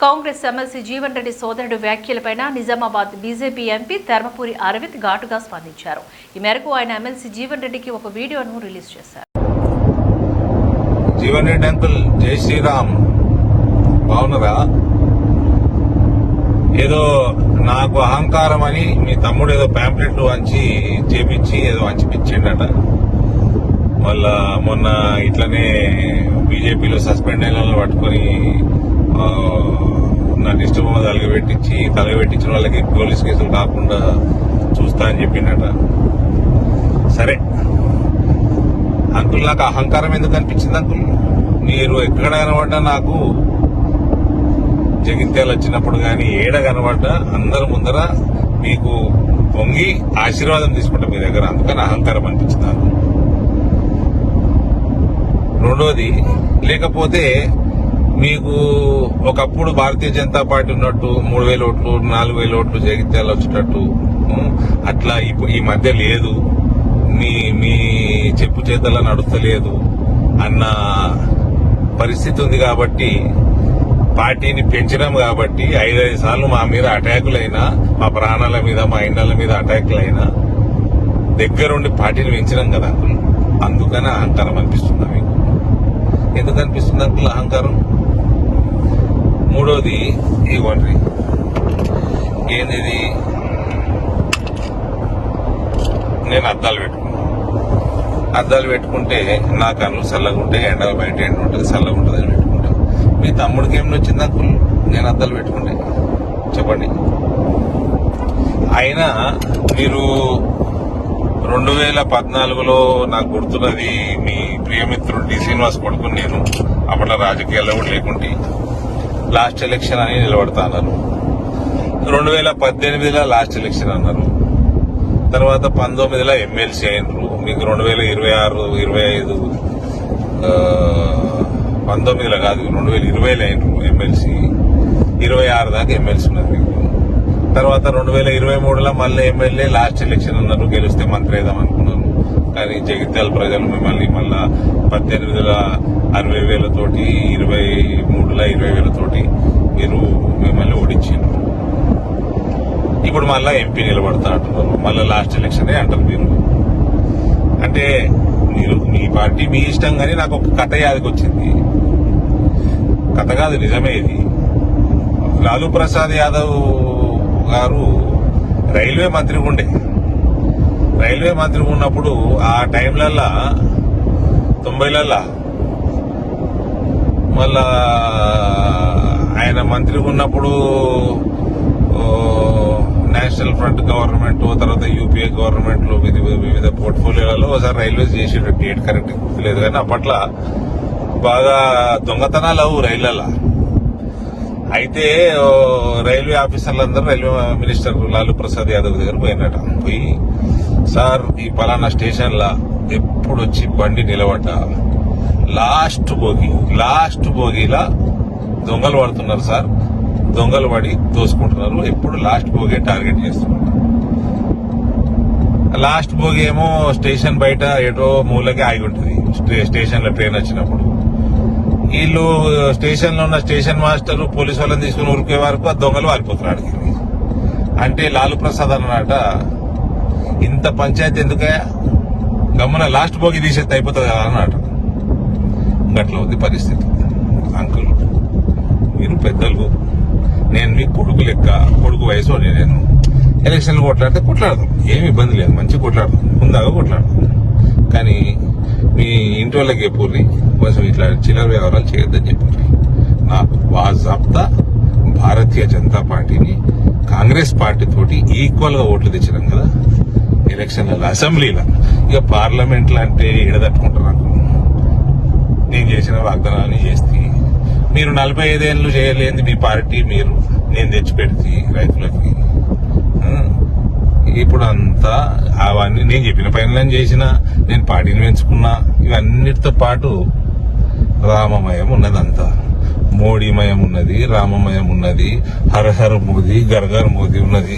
Congress MLC Jeevan Reddy సోదరుడు వ్యాఖ్యలపై Nizamabad BJP MP Dharmapuri Arvind ఘాటుగా స్పందించారు. ఈ మేరకు ఆయన ఎమ్మెల్సీ జీవన్ రెడ్డికి ఒక వీడియోను రిలీజ్ చేశారు. జీవన్ రెడ్డి అంకుల్, జై శ్రీరామ్. బాగున్నారా? ఏదో నాకు అహంకారం అని మీ తమ్ముడు ఏదో ప్యాంప్లెట్లు వంచి చేపించి ఏదో వంచిపించిండట. మళ్ళా మొన్న ఇట్లనే బీజేపీలో సస్పెండ్ అయిన వాళ్ళని పట్టుకొని నా దిష్టబొమ్మ తలగబెట్టించిన వాళ్ళకి పోలీస్ కేసులు కాకుండా చూస్తా అని చెప్పిండట. సరే అంకుల్, నాకు అహంకారం ఎందుకు అనిపించింది అంకుల్? మీరు ఎక్కడ కనబడ్డా నాకు జగిత్యాలు వచ్చినప్పుడు గాని ఏడ కనబడ్డా అందరి ముందర మీకు పొంగి ఆశీర్వాదం తీసుకుంటా మీ దగ్గర. అందుకని అహంకారం అనిపించింది నాకు. రెండోది, లేకపోతే మీకు ఒకప్పుడు భారతీయ జనతా పార్టీ ఉన్నట్టు 3,000 ఓట్లు 4,000 ఓట్లు జగిత్యాలు వచ్చేటట్టు అట్లా ఈ మధ్య లేదు, మీ చెప్పు చేతలా నడుస్తలేదు అన్న పరిస్థితి ఉంది. కాబట్టి పార్టీని పెంచడం కాబట్టి 5 సార్లు మా మీద అటాకులైనా, మా ప్రాణాల మీద మా ఇండ్ల మీద అటాకులైనా దగ్గరుండి పార్టీని పెంచినాం కదా అంకుల్. అందుకని అహంకారం అనిపిస్తుంది మీకు. ఎందుకు అనిపిస్తుంది అంకుల్ అహంకారం? మూడోది, ఇవ్వండి ఏంది, నేను అద్దాలు పెట్టుకుంటే నా కన్ను చల్లగా ఉంటే ఎండ బయట ఎండ ఉంటుంది, చల్లగా ఉంటుంది అని పెట్టుకుంటా. మీ తమ్ముడికి ఏమి వచ్చింది అంకుల్ నేను అద్దాలు పెట్టుకుంటే? చెప్పండి. అయినా మీరు 2014లో నాకు గుర్తున్నది, మీ ప్రియమిత్రుడు డి శ్రీనివాస్ కొడుకుని నేను అప్పట్లో రాజకీయాల్లో కూడా లేకుంటే లాస్ట్ ఎలక్షన్ అని నిలబడతా అన్నారు. 2018లో లాస్ట్ ఎలక్షన్ అన్నారు. తర్వాత 19లో ఎమ్మెల్సీ అయినరు. మీకు 2026, 25 19లో కాదు 2020లో అయినరు ఎమ్మెల్సీ. 26 దాకా ఎమ్మెల్సీ ఉన్నారు మీకు. తర్వాత 2023లో మళ్ళీ ఎమ్మెల్యే లాస్ట్ ఎలక్షన్ అన్నారు. గెలిస్తే మంత్రి వేద్దాం అనుకున్నారు. కానీ జగిత్యాల ప్రజలు మిమ్మల్ని మళ్ళా 18లో 60,000తోటి, 23లో 20,000తోటి మీరు మిమ్మల్ని ఓడించారు. ఇప్పుడు మళ్ళా ఎంపీ నిలబడతా అంటున్నారు. మళ్ళీ లాస్ట్ ఎలక్షనే అంటారు మీరు. అంటే మీరు మీ పార్టీ మీ ఇష్టం, కానీ నాకు ఒక కథ యాదకి వచ్చింది. కథ కాదు, నిజమే ఇది. లాలూ ప్రసాద్ యాదవ్ గారు రైల్వే మంత్రిగా ఉండే. రైల్వే మంత్రిగా ఉన్నప్పుడు ఆ టైంలల్లా 90లలో మళ్ళా ఆయన మంత్రిగా ఉన్నప్పుడు నేషనల్ ఫ్రంట్ గవర్నమెంట్, తర్వాత యూపీఏ గవర్నమెంట్ లో వివిధ పోర్ట్ఫోలియోలలో ఒకసారి రైల్వేస్ చేసేట డేట్ కరెక్ట్ గుర్తులేదు. కానీ అప్పట్లో బాగా దొంగతనాలు అవు రైళ్లలో. అయితే రైల్వే ఆఫీసర్లందరూ రైల్వే మినిస్టర్ లాలూ ప్రసాద్ యాదవ్ దగ్గర పోయినట. పోయి, సార్ ఈ పలానా స్టేషన్ లా ఎప్పుడు వచ్చి బండి నిలబడ్డా లాస్ట్ బోగిలా దొంగలు పడుతున్నారు సార్, దొంగలు పడి తోసుకుంటున్నారు, ఎప్పుడు లాస్ట్ బోగి టార్గెట్ చేస్తున్నారు. లాస్ట్ బోగి ఏమో స్టేషన్ బయట ఏటో మూలకి ఆగి ఉంటుంది. స్టేషన్ లో ట్రైన్ వచ్చినప్పుడు వీళ్ళు స్టేషన్ లో ఉన్న స్టేషన్ మాస్టర్ పోలీసు వాళ్ళని తీసుకుని ఉరికే వరకు ఆ దొంగలు వారిపోతున్నాడు. అంటే లాలూ ప్రసాద్ అన్నమాట, ఇంత పంచాయతీ ఎందుకే, గమ్మున లాస్ట్ బోగి తీసేస్తే అయిపోతుంది కదా అన్నమాట. గట్ల ఉంది పరిస్థితి. అంకుల్, మీరు పెద్దలు, నేను మీ కొడుకు లెక్క, కొడుకు వయసు నేను ఎలక్షన్లు కొట్లాడదాం, ఏమి ఇబ్బంది లేదు, మంచిగా కొట్లాడదాం, ముందాగా కొట్లాడదాం. కానీ మీ ఇంటి వాళ్ళకి చెప్పుర్రి, కొంచెం ఇట్లా చిల్లర వ్యవహారాలు చేయొద్దని చెప్పుర్రి. నాకు బాజాబ్తా భారతీయ జనతా పార్టీని కాంగ్రెస్ పార్టీ తోటి ఈక్వల్ గా ఓట్లు తెచ్చినాం కదా ఎలక్షన్లలో, అసెంబ్లీలో. ఇక పార్లమెంట్లో అంటే ఎడదట్టుకుంటారు. నాకు నేను చేసిన వాగ్దానాన్ని చేస్తే మీరు 45 ఏళ్ళు చేయలేని మీ పార్టీ మీరు నేను తెచ్చిపెడితే రైతులకి. ఇప్పుడు అంతా అవన్నీ నేను చెప్పిన పనులను చేసిన, నేను పార్టీని పెంచుకున్నా. ఇవన్నిటితో పాటు రామమయం ఉన్నదంతా, మోడీమయం ఉన్నది, రామమయం ఉన్నది, హరహర మోదీ, గర్గర్ మోదీ ఉన్నది.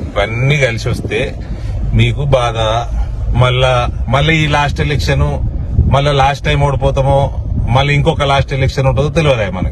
ఇవన్నీ కలిసి వస్తే మీకు బాధ. మళ్ళీ ఈ లాస్ట్ ఎలక్షన్, మళ్ళీ లాస్ట్ టైం ఓడిపోతామో, మళ్ళీ ఇంకొక లాస్ట్ ఎలక్షన్ ఉంటుందో తెలియదు మనకి.